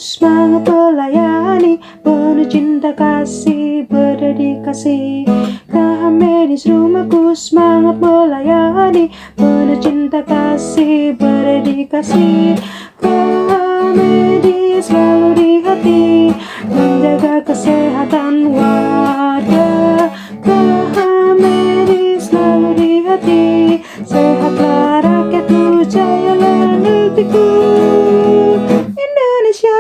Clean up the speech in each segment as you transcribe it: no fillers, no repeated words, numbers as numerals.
semangat melayani, penuh cinta kasih, berdedikasi. Geraha Medis rumahku semangat melayani, penuh cinta kasih, berdedikasi. Geraha Medis selalu di hati, menjaga kesehatan warga. Geraha Medis selalu di hati, sehatlah rakyatku, jayalah negeriku Indonesia.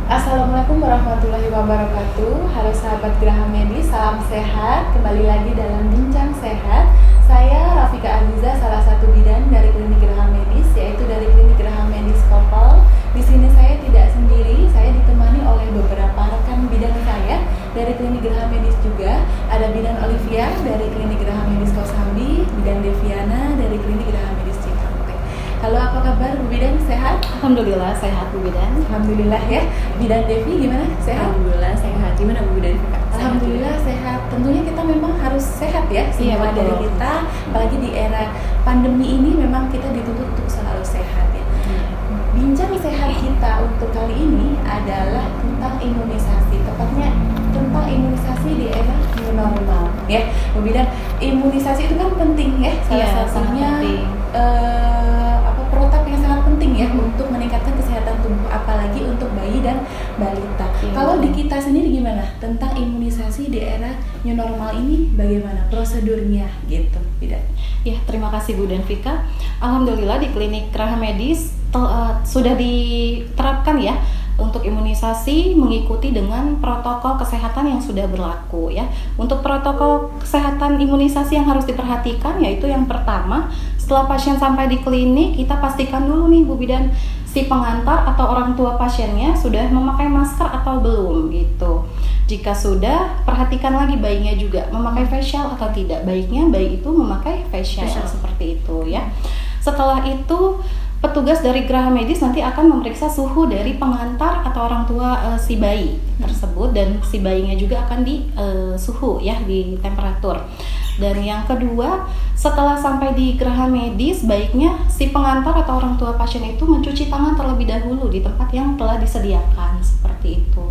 Assalamualaikum warahmatullahi wabarakatuh. Halo sahabat Geraha Medis, salam sehat. Kembali lagi dalam Bincang Sehat. Saya Rafika Aziza, salah satu bidan dari Klinik Geraha Medis, yaitu dari Klinik Geraha Medis Kopal. Di sini saya tidak sendiri, saya ditemani oleh beberapa rekan bidan saya dari Klinik Geraha Medis juga. Ada bidan Olivia dari Klinik Geraha Medis Kosambi, bidan Deviana dari Klinik Geraha Medis Cikampek. Halo, apa kabar Bu Bidan? Sehat? Alhamdulillah sehat Bu Bidan. Alhamdulillah ya. Bidan Devi gimana? Sehat? Alhamdulillah sehat. Gimana Bu Bidan? Alhamdulillah sehat. Tentunya kita memang harus sehat ya. Semua dari kita, apalagi di era pandemi ini memang kita dituntut untuk selalu sehat ya. Bincang sehat kita untuk kali ini adalah tentang imunisasi, tepatnya tentang imunisasi di era new normal ya. Bu Bidan, imunisasi itu kan penting ya, salah satunya protap yang sangat penting ya untuk meningkatkan kesehatan tubuh, apalagi untuk bayi dan balita. Kalau di kita sendiri gimana tentang imunisasi di era new normal ini, bagaimana prosedurnya gitu, Bidan? Ya, terima kasih Bu dan Vika. Alhamdulillah di Klinik Geraha Medis sudah diterapkan ya untuk imunisasi mengikuti dengan protokol kesehatan yang sudah berlaku ya. Untuk protokol kesehatan imunisasi yang harus diperhatikan yaitu yang pertama, setelah pasien sampai di klinik, kita pastikan dulu nih Bu Bidan, si pengantar atau orang tua pasiennya sudah memakai masker atau belum gitu. Jika sudah, perhatikan lagi bayinya juga memakai face shield atau tidak. Baiknya bayi itu memakai face shield seperti itu ya. Setelah itu, petugas dari Geraha Medis nanti akan memeriksa suhu dari pengantar atau orang tua si bayi tersebut, dan si bayinya juga akan di suhu ya, di temperatur. Dan yang kedua, setelah sampai di Geraha Medis, baiknya si pengantar atau orang tua pasien itu mencuci tangan terlebih dahulu di tempat yang telah disediakan seperti itu.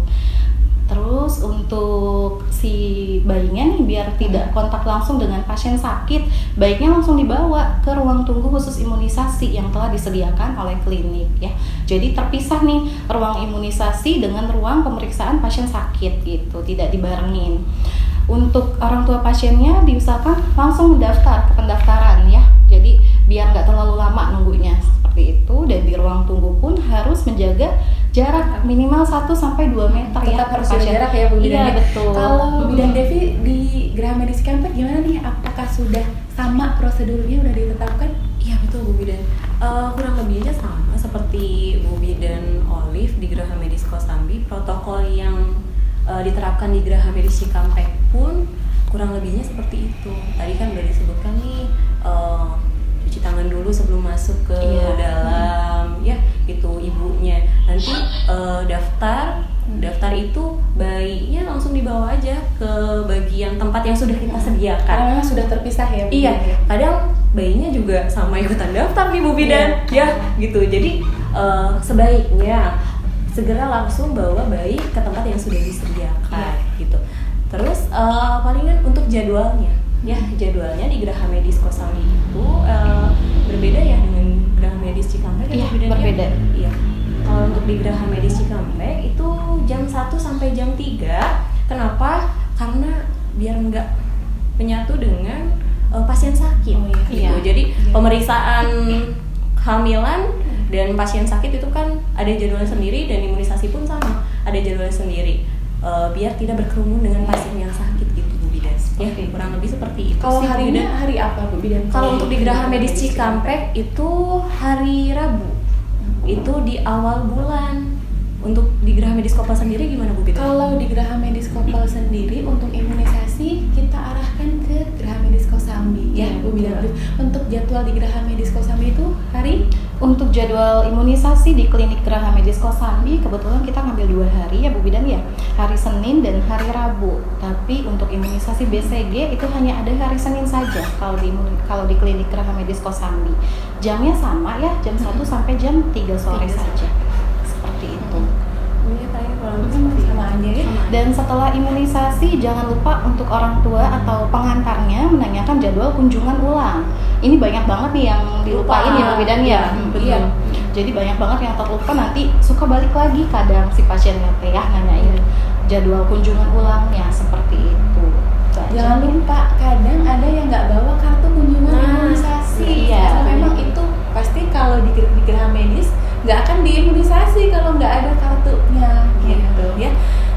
Terus untuk si bayinya nih, biar tidak kontak langsung dengan pasien sakit, baiknya langsung dibawa ke ruang tunggu khusus imunisasi yang telah disediakan oleh klinik ya. Jadi terpisah nih ruang imunisasi dengan ruang pemeriksaan pasien sakit gitu, tidak dibarengin. Untuk orang tua pasiennya diusahakan langsung mendaftar ke pendaftaran ya. Jadi biar nggak terlalu lama nunggunya seperti itu. Dan di ruang tunggu pun harus menjaga jarak minimal 1-2 meter. Tetap harus jaga jarak ya Bu Bidan. Iya betul. Kalau Bidan Devi di Geraha Medis Cikampek gimana nih? Apakah sudah sama prosedurnya, udah ditetapkan? Iya betul Bu Bidan. Kurang lebihnya sama seperti Bu Bidan Olive di Geraha Medis Kosambi. Protokol yang diterapkan di Geraha Medis Cikampek pun kurang lebihnya seperti itu. Tadi kan udah disebutkan nih, cuci tangan dulu sebelum masuk ke dalam ya itu ibunya. Nanti daftar itu bayinya langsung dibawa aja ke bagian tempat yang sudah kita sediakan. Karena sudah terpisah ya Bu. Iya, kadang bayinya juga sama ikutan daftar nih Bu Bidan ya gitu. Jadi sebaiknya segera langsung bawa bayi ke tempat yang sudah disediakan gitu. Terus palingan untuk jadwalnya ya, jadwalnya di Geraha Medis Kosambi itu berbeda ya dengan Geraha Medis Cikampek. Iya, berbeda. Iya. Kalau untuk di Geraha Medis Cikampek itu jam 1 sampai jam 3. Kenapa? Karena biar nggak menyatu dengan pasien sakit gitu. Jadi pemeriksaan kehamilan dan pasien sakit itu kan ada jadwalnya sendiri, dan imunisasi pun sama, ada jadwalnya sendiri. Biar tidak berkerumun dengan pasien yang sakit gitu Bu Bidan. Ya, kurang lebih seperti itu. Kalau sih, harinya hari apa Bu Bidan? Kalau untuk di Geraha Medis Cikampek itu hari Rabu. Itu di awal bulan. Untuk di Geraha Medis Kopal sendiri gimana Bu Bidan? Kalau di Geraha Medis Kopal sendiri untuk imunisasi kita arahkan ke Geraha Medis Kosambi ya Bu Bidan. Untuk jadwal di Geraha Medis Kosambi itu hari? Untuk jadwal imunisasi di Klinik Geraha Medis Kosambi kebetulan kita ngambil 2 hari ya Bu Bidan ya, hari Senin dan hari Rabu. Tapi untuk imunisasi BCG itu hanya ada hari Senin saja kalau di Klinik Geraha Medis Kosambi. Jamnya sama ya, jam 1 sampai jam 3 sore saja. ya. Dan setelah imunisasi jangan lupa untuk orang tua atau pengantarnya menanyakan jadwal kunjungan ulang. Ini banyak banget nih yang dilupain ya Bu Bidan ya. Betul. Iya. Jadi banyak banget yang terlupa, nanti suka balik lagi kadang si pasiennya teh ya nanyain jadwal kunjungan ulangnya seperti itu. Jangan lupa, kadang ada yang nggak bawa kartu kunjungan imunisasi. iya. Karena memang itu pasti kalau di Geraha Medis nggak akan diimunisasi kalau nggak ada kartunya gitu ya.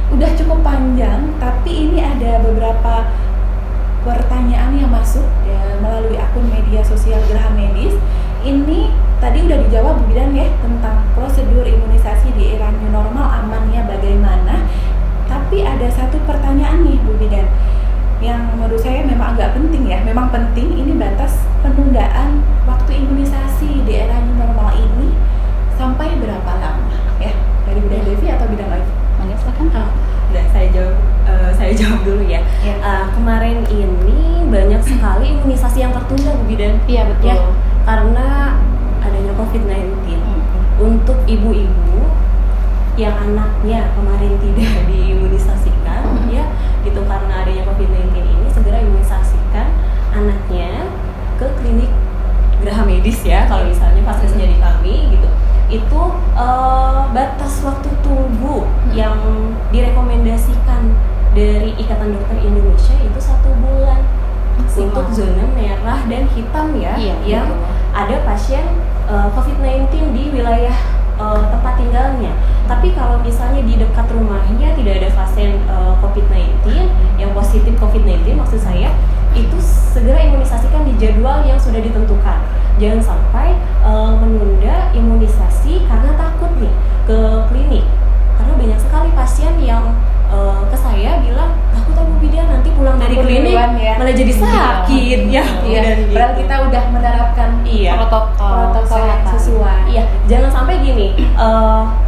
Udah cukup panjang, tapi ini ada beberapa pertanyaan yang masuk ya, melalui akun media sosial Geraha Medis. Ini tadi udah dijawab Bu Bidan ya, tentang prosedur imunisasi di era new normal amannya bagaimana. Tapi ada satu pertanyaan nih Bu Bidan, yang menurut saya memang agak penting ya. Memang penting, ini batas penundaan waktu imunisasi di era new normal ini sampai berapa lama ya? Dari Bidan Devi atau Bidan Live? Mangga silakan. Udah saya jawab dulu ya. Kemarin ini banyak sekali imunisasi yang tertunda Bu Bidan. Iya betul. Ya, karena adanya COVID-19. Untuk ibu-ibu yang anaknya kemarin tidak diimunisasikan ya gitu, karena adanya COVID-19 ini segera imunisasikan anaknya ke klinik Geraha Medis ya, kalau misalnya vaskesnya di kami gitu. Itu batas waktu tunggu yang direkomendasikan dari Ikatan Dokter Indonesia itu 1 bulan untuk zona merah dan hitam ya, yang ada pasien COVID-19 di wilayah tempat tinggalnya. Tapi kalau misalnya di dekat rumahnya tidak ada pasien COVID-19 yang positif COVID-19, maksud saya itu segera imunisasikan di jadwal yang sudah ditentukan. Jangan sampai menunda imunisasi karena takut nih ke klinik. Karena banyak sekali pasien yang ke saya bilang takut Bu Bidan nanti pulang dari klinik ya, malah jadi sakit ya. Iya. Padahal kita udah menerapkan protokol yang sesuai. Iya, jangan sampai gini,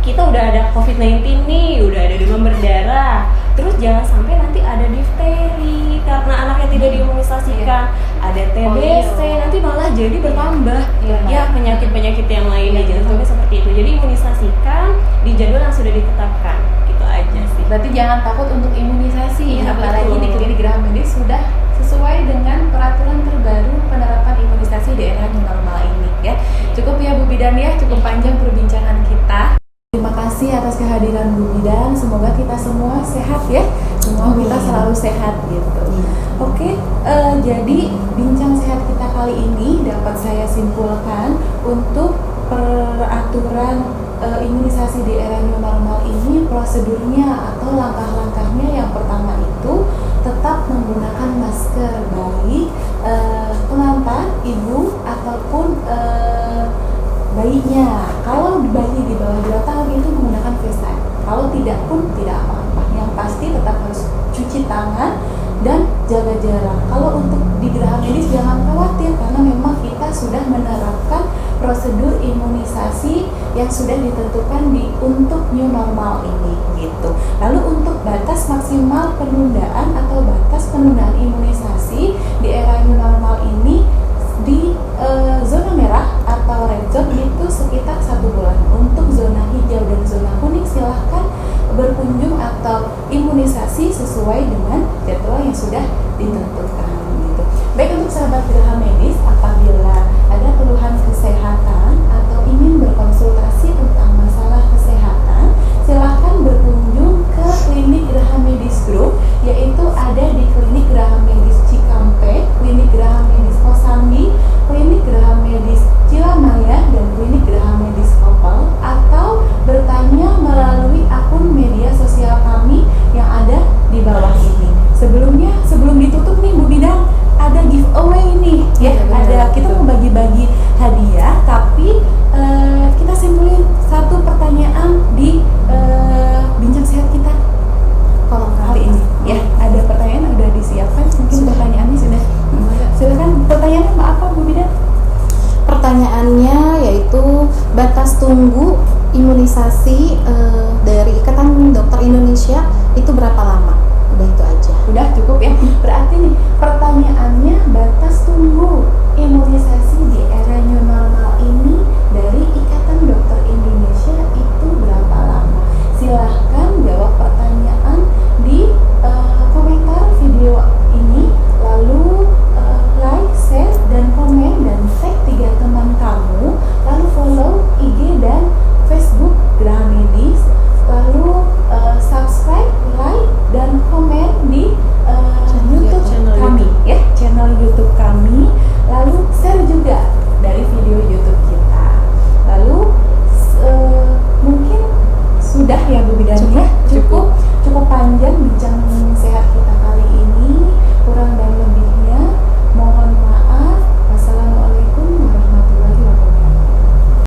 kita udah ada COVID-19 nih, udah ada demam berdarah, terus jangan sampai nanti ada difteri karena anaknya tidak diimunisasikan, ada TBC, nanti malah jadi bertambah ya penyakit-penyakit yang lainnya. Jangan sampai seperti itu. Jadi imunisasikan di jadwal yang sudah ditetapkan. Gitu aja sih. Berarti jangan takut untuk imunisasi, apalagi betul. di klinik Geraha Medis sudah sesuai dengan peraturan terbaru penerapan imunisasi di era new normal ini ya. Cukup ya Bu Bidan ya, cukup panjang perbincangan kita. Terima kasih atas kehadiran Bu Bidan. Semoga kita semua sehat ya. Semua kita selalu sehat gitu. Oke, jadi bincang sehat kita kali ini dapat saya simpulkan untuk peraturan imunisasi di era new normal ini, prosedurnya atau langkah-langkahnya. Yang pertama itu tetap menggunakan masker, baik pengantar, ibu ataupun bayinya. Kalau bayi di bawah 2 tahun itu menggunakan face time. Kalau tidak pun tidak apa-apa. Yang pasti tetap harus cuci tangan dan jaga jarak. Kalau untuk di Geraha Medis jangan khawatir, karena memang kita sudah menerapkan prosedur imunisasi yang sudah ditentukan untuk new normal ini gitu. Lalu untuk batas maksimal penundaan atau batas penundaan imunisasi di era new normal ini di zona merah atau red zone itu sekitar 1 bulan. Untuk zona hijau dan zona kuning silahkan berkunjung atau imunisasi sesuai dengan jadwal yang sudah ditentukan gitu. Baik, untuk sahabat Geraha Medis, apabila ada keluhan kesehatan atau ingin berkonsultasi tentang masalah kesehatan, silahkan berkunjung ke klinik Geraha Medis Group, yaitu ada di klinik Geraha Medis Cikampek, klinik Geraha Medis Kosambi, klinik Geraha Medis Cilamaya, dan klinik Geraha Medis Opal, atau bertanya melalui akun media sosial kami yang ada di bawah ini. Sebelum ditutup nih Bu Bidan, ada giveaway nih ya, ada kita mau bagi-bagi hadiah, tapi kita simpulin satu pertanyaan di bincang sehat kita kali ini ya. Ada pertanyaan udah disiapkan, mungkin pertanyaannya sudah. Silakan, pertanyaannya apa Bu Bidan? Pertanyaannya yaitu batas tunggu imunisasi dari Ikatan Dokter Indonesia itu berapa lama? Udah itu aja. Udah cukup ya.